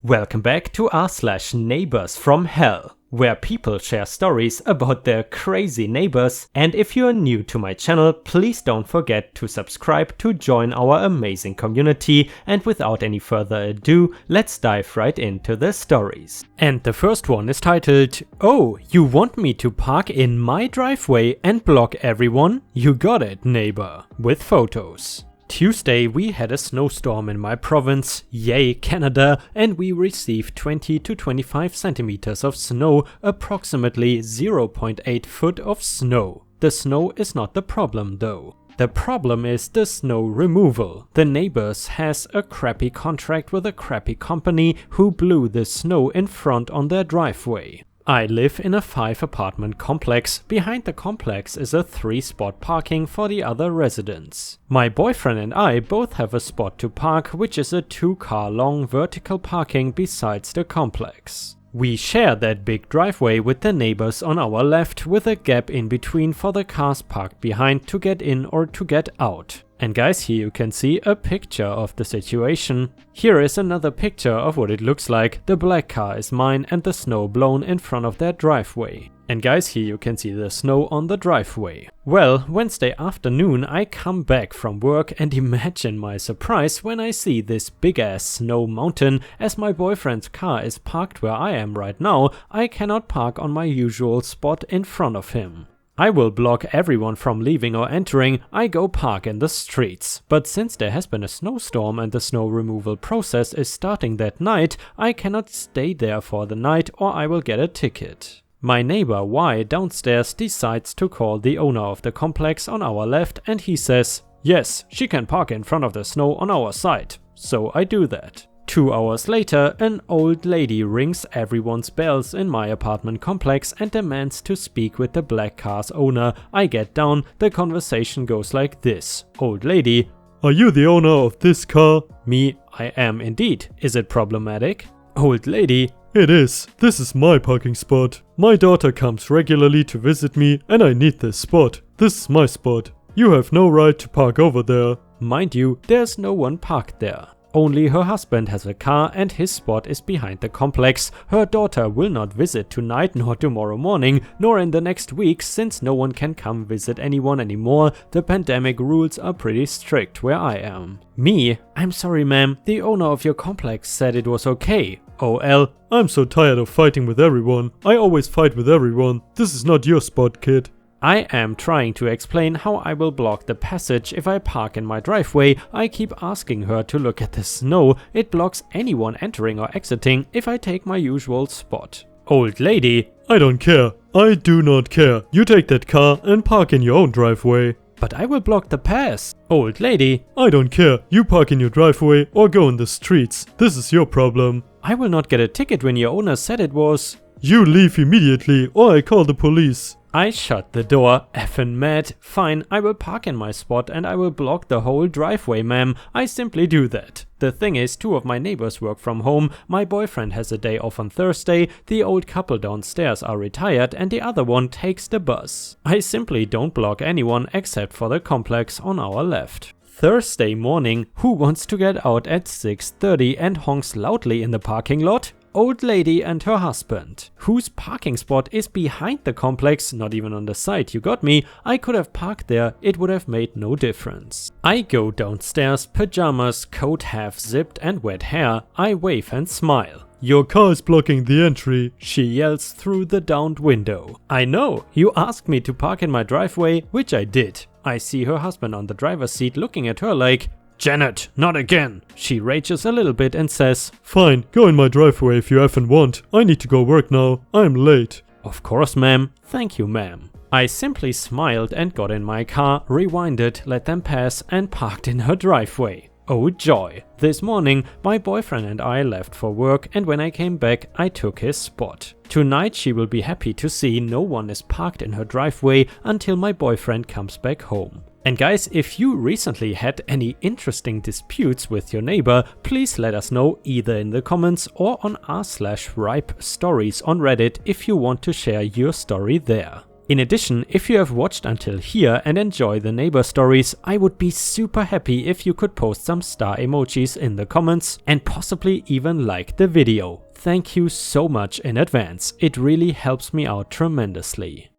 Welcome back to r/Neighbors from Hell, where people share stories about their crazy neighbors. And if you are new to my channel, please don't forget to subscribe to join our amazing community. And without any further ado, let's dive right into the stories. And the first one is titled, "Oh, you want me to park in my driveway and block everyone? You got it, neighbor," with photos. Tuesday we had a snowstorm in my province, yay Canada, and we received 20 to 25 centimeters of snow, approximately 0.8 foot of snow. The snow is not the problem though. The problem is the snow removal. The neighbors has a crappy contract with a crappy company who blew the snow in front on their driveway. I live in a 5-apartment complex. Behind the complex is a 3-spot parking for the other residents. My boyfriend and I both have a spot to park, which is a 2-car long vertical parking besides the complex. We share that big driveway with the neighbors on our left, with a gap in between for the cars parked behind to get in or to get out. And guys, here you can see a picture of the situation. Here is another picture of what it looks like. The black car is mine and the snow blown in front of their driveway. And guys, here you can see the snow on the driveway. Well, Wednesday afternoon I come back from work and imagine my surprise when I see this big ass snow mountain. As my boyfriend's car is parked where I am right now, I cannot park on my usual spot in front of him. I will block everyone from leaving or entering. I go park in the streets. But since there has been a snowstorm and the snow removal process is starting that night, I cannot stay there for the night or I will get a ticket. My neighbor Y downstairs decides to call the owner of the complex on our left and he says, "Yes, she can park in front of the snow on our side." So I do that. 2 hours later, an old lady rings everyone's bells in my apartment complex and demands to speak with the black car's owner. I get down, the conversation goes like this. Old lady: "Are you the owner of this car?" Me: "I am indeed. Is it problematic?" Old lady: "It is. This is my parking spot. My daughter comes regularly to visit me and I need this spot. This is my spot. You have no right to park over there." Mind you, there's no one parked there. Only her husband has a car and his spot is behind the complex. Her daughter will not visit tonight nor tomorrow morning nor in the next week since no one can come visit anyone anymore. The pandemic rules are pretty strict where I am. Me: "I'm sorry ma'am, the owner of your complex said it was okay." OL: "I'm so tired of fighting with everyone. I always fight with everyone. This is not your spot, kid." I am trying to explain how I will block the passage if I park in my driveway. I keep asking her to look at the snow. It blocks anyone entering or exiting if I take my usual spot. Old lady: "I don't care. I do not care. You take that car and park in your own driveway." "But I will block the pass." Old lady: "I don't care. You park in your driveway or go in the streets. This is your problem." "I will not get a ticket when your owner said it was." "You leave immediately or I call the police." I shut the door, effing mad. Fine, I will park in my spot and I will block the whole driveway, ma'am. I simply do that. The thing is, 2 of my neighbors work from home. My boyfriend has a day off on Thursday, the old couple downstairs are retired and the other one takes the bus. I simply don't block anyone except for the complex on our left. Thursday morning, who wants to get out at 6:30 and honks loudly in the parking lot? Old lady and her husband, whose parking spot is behind the complex, not even on the side, you got me. I could have parked there, it would have made no difference. I go downstairs, pajamas, coat half zipped and wet hair. I wave and smile. "Your car is blocking the entry," she yells through the downed window. I know, you asked me to park in my driveway, which I did. I see her husband on the driver's seat looking at her like, "Janet, not again." She rages a little bit and says, "Fine, go in my driveway if you effing want. I need to go work now. I'm late." "Of course, ma'am." "Thank you, ma'am." I simply smiled and got in my car, rewinded, let them pass and parked in her driveway. Oh joy. This morning, my boyfriend and I left for work and when I came back, I took his spot. Tonight she will be happy to see no one is parked in her driveway until my boyfriend comes back home. And guys, if you recently had any interesting disputes with your neighbor, please let us know either in the comments or on r/ripe stories on Reddit if you want to share your story there. In addition, if you have watched until here and enjoy the neighbor stories, I would be super happy if you could post some star emojis in the comments and possibly even like the video. Thank you so much in advance, it really helps me out tremendously.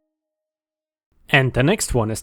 And the next one is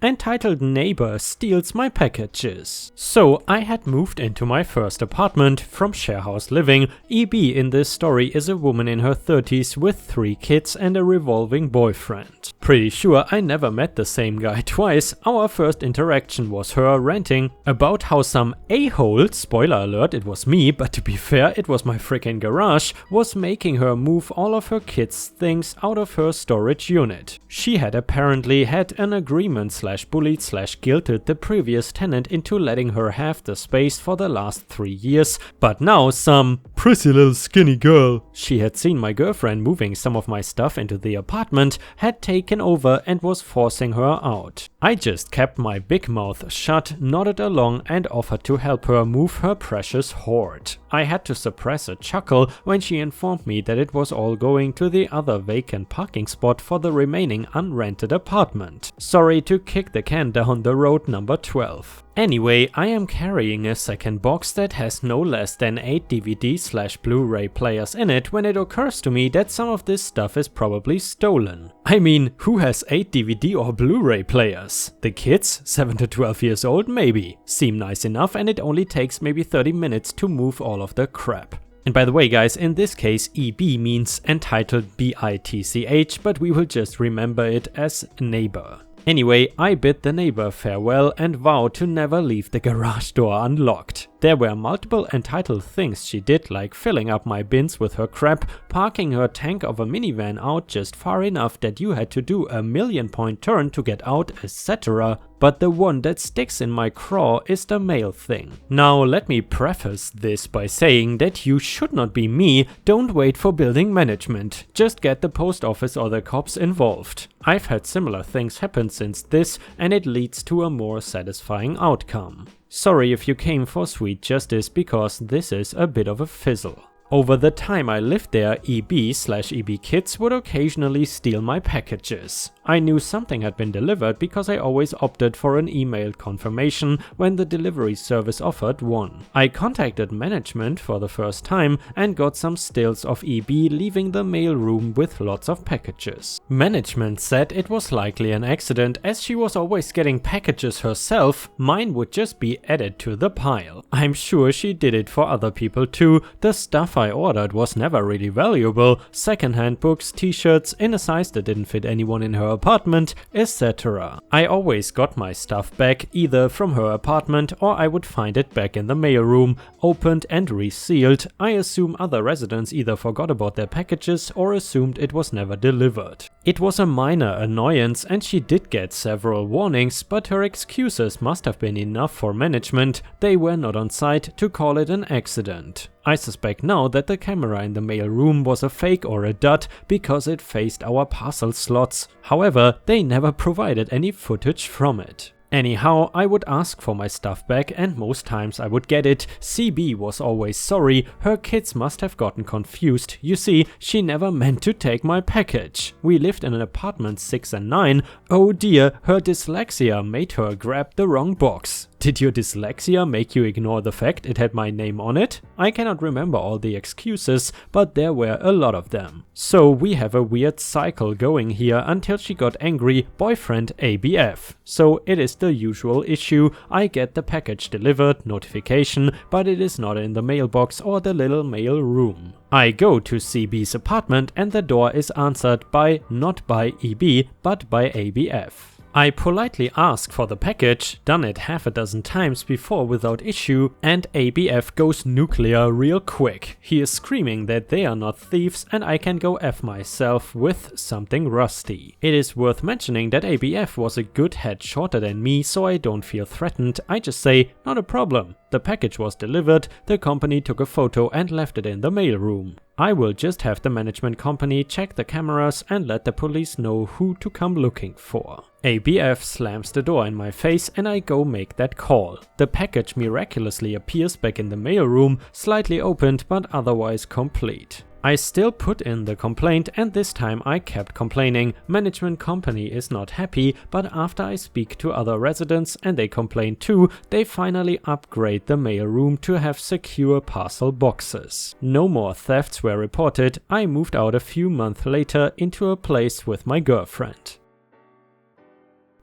entitled Neighbor Steals My Packages. So I had moved into my first apartment from share house living. EB in this story is a woman in her 30s with 3 kids and a revolving boyfriend. Pretty sure I never met the same guy twice. Our first interaction was her ranting about how some a-hole, spoiler alert it was me, but to be fair it was my freaking garage, was making her move all of her kids' things out of her storage unit. She had apparently had an agreement / bullied / guilted the previous tenant into letting her have the space for the last 3 years, but now some prissy little skinny girl, she had seen my girlfriend moving some of my stuff into the apartment, had taken over and was forcing her out. I just kept my big mouth shut, nodded along and offered to help her move her precious hoard. I had to suppress a chuckle when she informed me that it was all going to the other vacant parking spot for the remaining unrented apartment. Sorry to kick the can down the road number 12. Anyway, I am carrying a second box that has no less than 8 DVD / Blu-ray players in it when it occurs to me that some of this stuff is probably stolen. I mean, who has 8 DVD or Blu-ray players? The kids, 7 to 12 years old maybe. Seem nice enough and it only takes maybe 30 minutes to move all of the crap. And by the way guys, in this case EB means entitled BITCH, but we will just remember it as neighbor. Anyway, I bid the neighbor farewell and vow to never leave the garage door unlocked. There were multiple entitled things she did, like filling up my bins with her crap, parking her tank of a minivan out just far enough that you had to do a 1,000,000-point turn to get out, etc. But the one that sticks in my craw is the mail thing. Now let me preface this by saying that you should not be me, don't wait for building management, just get the post office or the cops involved. I've had similar things happen since this and it leads to a more satisfying outcome. Sorry if you came for sweet justice because this is a bit of a fizzle. Over the time I lived there, EB/EB kids would occasionally steal my packages. I knew something had been delivered because I always opted for an emailed confirmation when the delivery service offered one. I contacted management for the first time and got some stills of EB leaving the mail room with lots of packages. Management said it was likely an accident as she was always getting packages herself, mine would just be added to the pile. I'm sure she did it for other people too, the stuff I ordered was never really valuable, secondhand books, t-shirts in a size that didn't fit anyone in her apartment, etc. I always got my stuff back either from her apartment or I would find it back in the mailroom, opened and resealed. I assume other residents either forgot about their packages or assumed it was never delivered. It was a minor annoyance and she did get several warnings, but her excuses must have been enough for management. They were not on site to call it an accident. I suspect now that the camera in the mail room was a fake or a dud because it faced our parcel slots. However, they never provided any footage from it. Anyhow, I would ask for my stuff back and most times I would get it. CB was always sorry, her kids must have gotten confused. You see, she never meant to take my package. We lived in an apartment 6 and 9. Oh dear, her dyslexia made her grab the wrong box. Did your dyslexia make you ignore the fact it had my name on it? I cannot remember all the excuses, but there were a lot of them. So we have a weird cycle going here until she got angry, boyfriend ABF. So it is the usual issue, I get the package delivered, notification, but it is not in the mailbox or the little mail room. I go to CB's apartment and the door is answered by not by EB, but by ABF. I politely ask for the package, done it half a dozen times before without issue, and ABF goes nuclear real quick. He is screaming that they are not thieves and I can go F myself with something rusty. It is worth mentioning that ABF was a good head shorter than me, so I don't feel threatened. I just say, not a problem. The package was delivered, the company took a photo and left it in the mailroom. I will just have the management company check the cameras and let the police know who to come looking for. ABF slams the door in my face and I go make that call. The package miraculously appears back in the mailroom, slightly opened but otherwise complete. I still put in the complaint, and this time I kept complaining. Management company is not happy, but after I speak to other residents and they complain too, they finally upgrade the mail room to have secure parcel boxes. No more thefts were reported. I moved out a few months later into a place with my girlfriend.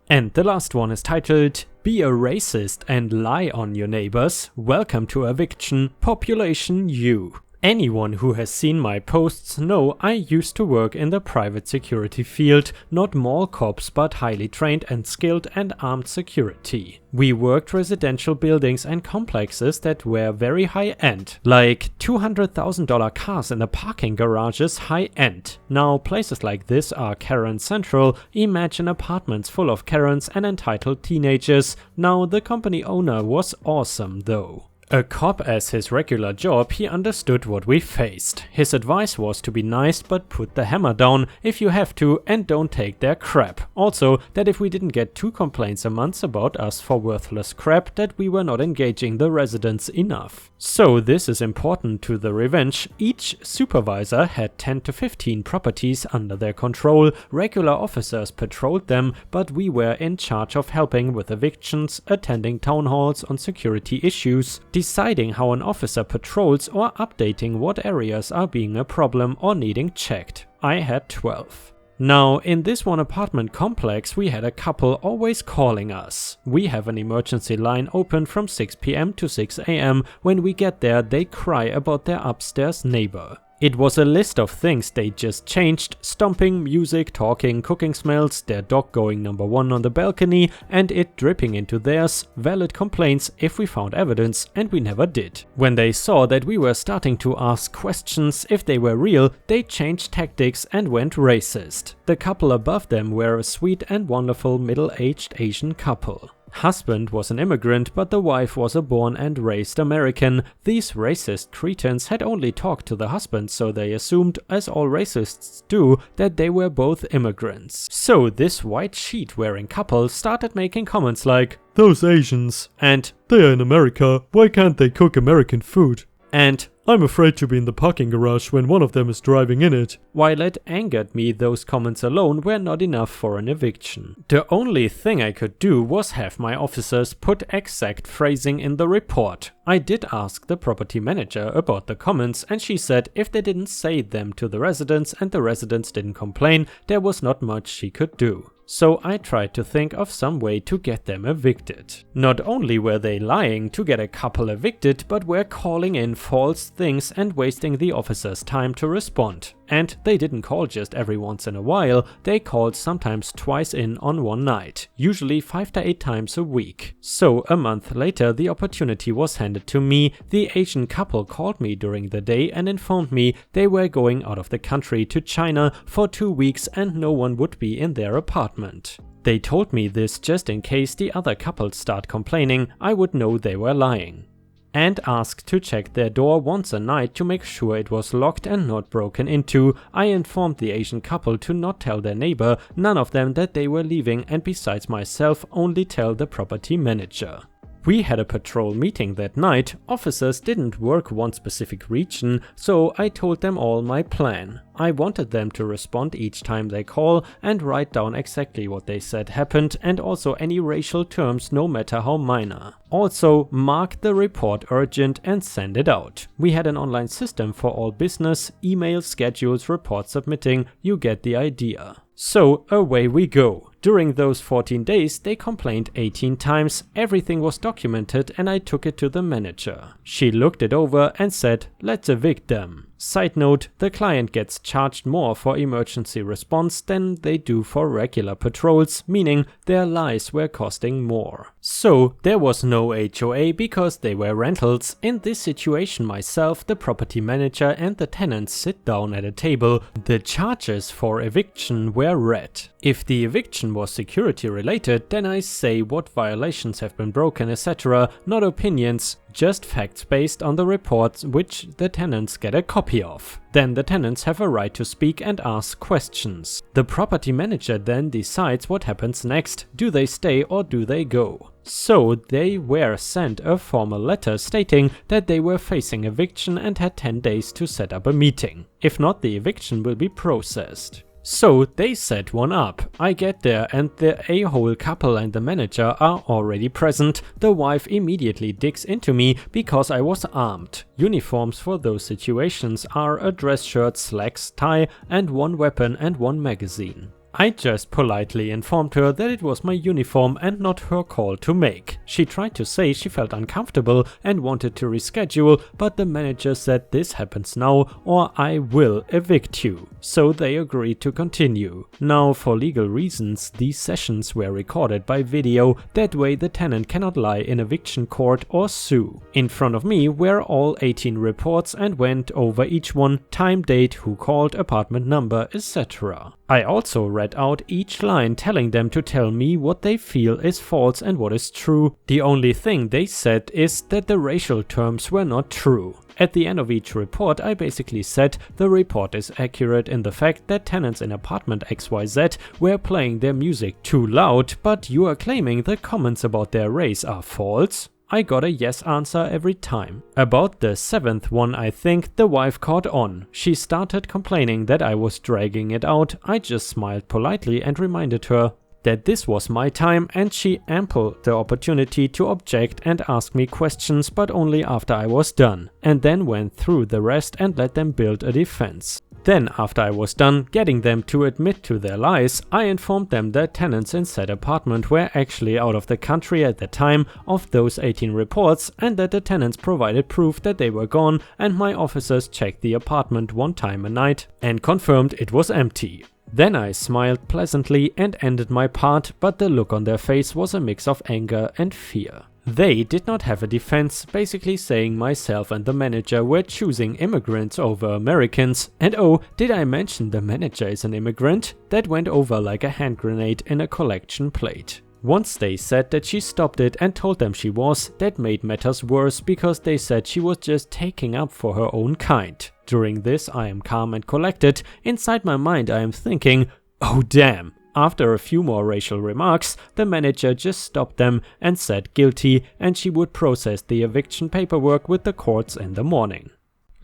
And the last one is titled, Be a Racist and Lie on Your Neighbors. Welcome to Eviction, Population U. Anyone who has seen my posts know I used to work in the private security field, not mall cops but highly trained and skilled and armed security. We worked residential buildings and complexes that were very high-end, like $200,000 cars in the parking garages high-end. Now places like this are Karen Central. Imagine apartments full of Karens and entitled teenagers. Now the company owner was awesome though. A cop as his regular job, he understood what we faced. His advice was to be nice but put the hammer down if you have to and don't take their crap. Also, that if we didn't get 2 complaints a month about us for worthless crap, that we were not engaging the residents enough. So this is important to the revenge. Each supervisor had 10 to 15 properties under their control. Regular officers patrolled them, but we were in charge of helping with evictions, attending town halls on security issues, deciding how an officer patrols or updating what areas are being a problem or needing checked. I had 12. Now, in this one apartment complex we had a couple always calling us. We have an emergency line open from 6 PM to 6 AM. When we get there, they cry about their upstairs neighbor. It was a list of things they just changed: stomping, music, talking, cooking smells, their dog going number 1 on the balcony, and it dripping into theirs. Valid complaints if we found evidence, and we never did. When they saw that we were starting to ask questions if they were real, they changed tactics and went racist. The couple above them were a sweet and wonderful middle-aged Asian couple. Husband was an immigrant, but the wife was a born and raised American. These racist cretins had only talked to the husband, so they assumed, as all racists do, that they were both immigrants. So this white sheet wearing couple started making comments like, "Those Asians," and "They are in America, why can't they cook American food?" and "I'm afraid to be in the parking garage when one of them is driving in it." While it angered me, those comments alone were not enough for an eviction. The only thing I could do was have my officers put exact phrasing in the report. I did ask the property manager about the comments, and she said if they didn't say them to the residents and the residents didn't complain, there was not much she could do. So I tried to think of some way to get them evicted. Not only were they lying to get a couple evicted, but were calling in false things and wasting the officer's time to respond. And they didn't call just every once in a while, they called sometimes twice in on one night, usually 5 to 8 times a week. So a month later the opportunity was handed to me. The Asian couple called me during the day and informed me they were going out of the country to China for 2 weeks and no one would be in their apartment. They told me this just in case the other couples start complaining, I would know they were lying. And asked to check their door once a night to make sure it was locked and not broken into. I informed the Asian couple to not tell their neighbor, none of them, that they were leaving, and besides myself only tell the property manager. We had a patrol meeting that night. Officers didn't work one specific region, so I told them all my plan. I wanted them to respond each time they call and write down exactly what they said happened and also any racial terms, no matter how minor. Also, mark the report urgent and send it out. We had an online system for all business, email, schedules, report submitting, you get the idea. So away we go. During those 14 days they complained 18 times, everything was documented and I took it to the manager. She looked it over and said, let's evict them. Side note, the client gets charged more for emergency response than they do for regular patrols, meaning their lies were costing more. So there was no HOA because they were rentals. In this situation myself, the property manager and the tenants sit down at a table. The charges for eviction were read. If the eviction was security related, then I say what violations have been broken, etc., not opinions, just facts based on the reports which the tenants get a copy of. Then the tenants have a right to speak and ask questions. The property manager then decides what happens next. Do they stay or do they go? So they were sent a formal letter stating that they were facing eviction and had 10 days to set up a meeting. If not, the eviction will be processed. So they set one up. I get there and the a-hole couple and the manager are already present. The wife immediately digs into me because I was armed. Uniforms for those situations are a dress shirt, slacks, tie and one weapon and one magazine. I just politely informed her that it was my uniform and not her call to make. She tried to say she felt uncomfortable and wanted to reschedule, but the manager said this happens now or I will evict you. So they agreed to continue. Now, for legal reasons, these sessions were recorded by video. That way the tenant cannot lie in eviction court or sue. In front of me were all 18 reports and went over each one, time, date, who called, apartment number, etc. I also read out each line telling them to tell me what they feel is false and what is true. The only thing they said is that the racial terms were not true. At the end of each report I basically said the report is accurate in the fact that tenants in apartment XYZ were playing their music too loud, but you are claiming the comments about their race are false? I got a yes answer every time. About the 7th one, I think, the wife caught on. She started complaining that I was dragging it out. I just smiled politely and reminded her that this was my time, and she ample the opportunity to object and ask me questions, but only after I was done, and then went through the rest and let them build a defense. Then, after I was done getting them to admit to their lies, I informed them that tenants in said apartment were actually out of the country at the time of those 18 reports and that the tenants provided proof that they were gone, and my officers checked the apartment one time a night and confirmed it was empty. Then I smiled pleasantly and ended my part, but the look on their face was a mix of anger and fear. They did not have a defense, basically saying myself and the manager were choosing immigrants over Americans. And oh, did I mention the manager is an immigrant? That went over like a hand grenade in a collection plate. Once they said that she stopped it and told them she was, that made matters worse because they said she was just taking up for her own kind. During this I am calm and collected. Inside my mind I am thinking, oh damn. After a few more racial remarks, the manager just stopped them and said guilty, and she would process the eviction paperwork with the courts in the morning.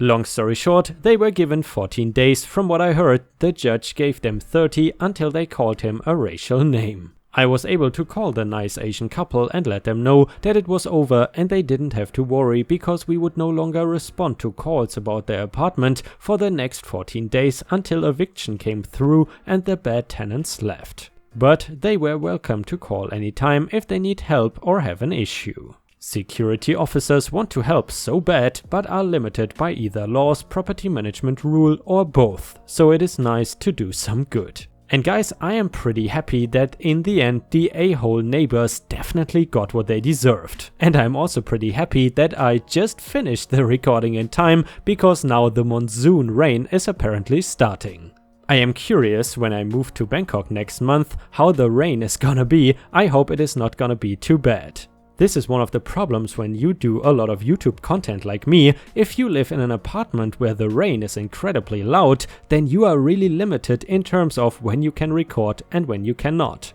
Long story short, they were given 14 days. From what I heard, the judge gave them 30 until they called him a racial name. I was able to call the nice Asian couple and let them know that it was over and they didn't have to worry because we would no longer respond to calls about their apartment for the next 14 days until eviction came through and the bad tenants left. But they were welcome to call anytime if they need help or have an issue. Security officers want to help so bad but are limited by either laws, property management rule or both, so it is nice to do some good. And guys, I am pretty happy that in the end the a-hole neighbors definitely got what they deserved. And I'm also pretty happy that I just finished the recording in time because now the monsoon rain is apparently starting. I am curious when I move to Bangkok next month how the rain is gonna be. I hope it is not gonna be too bad. This is one of the problems when you do a lot of YouTube content like me. If you live in an apartment where the rain is incredibly loud, then you are really limited in terms of when you can record and when you cannot.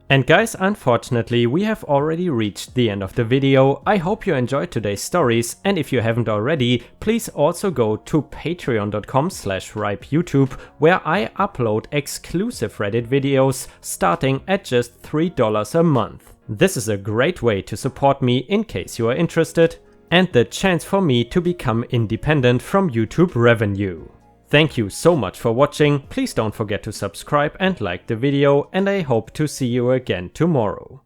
And guys, unfortunately we have already reached the end of the video. I hope you enjoyed today's stories, and if you haven't already, please also go to patreon.com/ripeyoutube where I upload exclusive Reddit videos starting at just $3 a month. This is a great way to support me in case you are interested, and the chance for me to become independent from YouTube revenue. Thank you so much for watching. Please don't forget to subscribe and like the video, and I hope to see you again tomorrow.